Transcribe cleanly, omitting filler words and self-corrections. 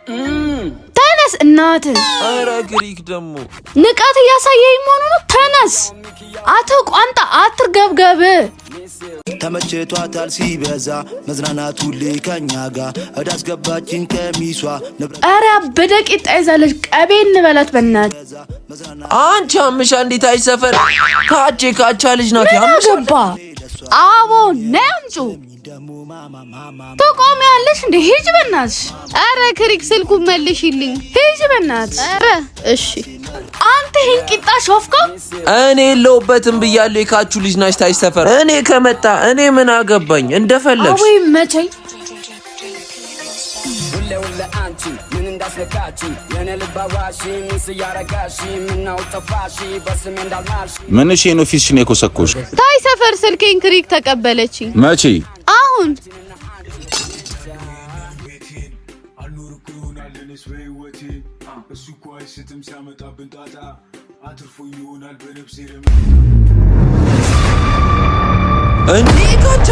ተነስ እናት አረ ግሪክ ደሞ ንቃት ያሳየኝ መሆኑ ነው ተነስ አቶ ቋንጣ አትርገብገብ ተመቸቷታል ሲበዛ መዝናናቱ ለከኛ ጋር አዳስገባችን ከሚሷ አረ በደቂጣ ይዛለች ቀቤ እንበላት በእናት አንቺ አምሻ እንዴት አይሰፈር ካቻ ልጅ ናት ያምሽባ አቦ ነምጩ ተቆሚያለሽ እንደ ሂጅ በእናትሽ አረ ክሪክ ስልኩ መልሽልኝ ሂጅ በእናትሽ አረ እሺ አንተ ሂንቂጣ ሾፍኮ እኔ ለውበትም ብያለሁ የካቹ ልጅ ናች ታይሰፈር እኔ ከመጣ እኔ ምን አገባኝ እንደፈለግሽ አይ መቼኝ ሁሌ አንቺ ምን እንዳስነካቺ የኔ ልባዋሺ ምን ሲያረጋሺ ምን ነው ተፋሺ በስሜ እንዳልማሽ ምን እሺ ነው ፊሽን የኮሰኮሽ ታይሰፈር ስልኬን ክሪክ ተቀበለች መቼ አሁን ስትም ሲያመጣብን ጣጣ አትርፎ ይሆናል በነፍሴ እንዴ ካቻ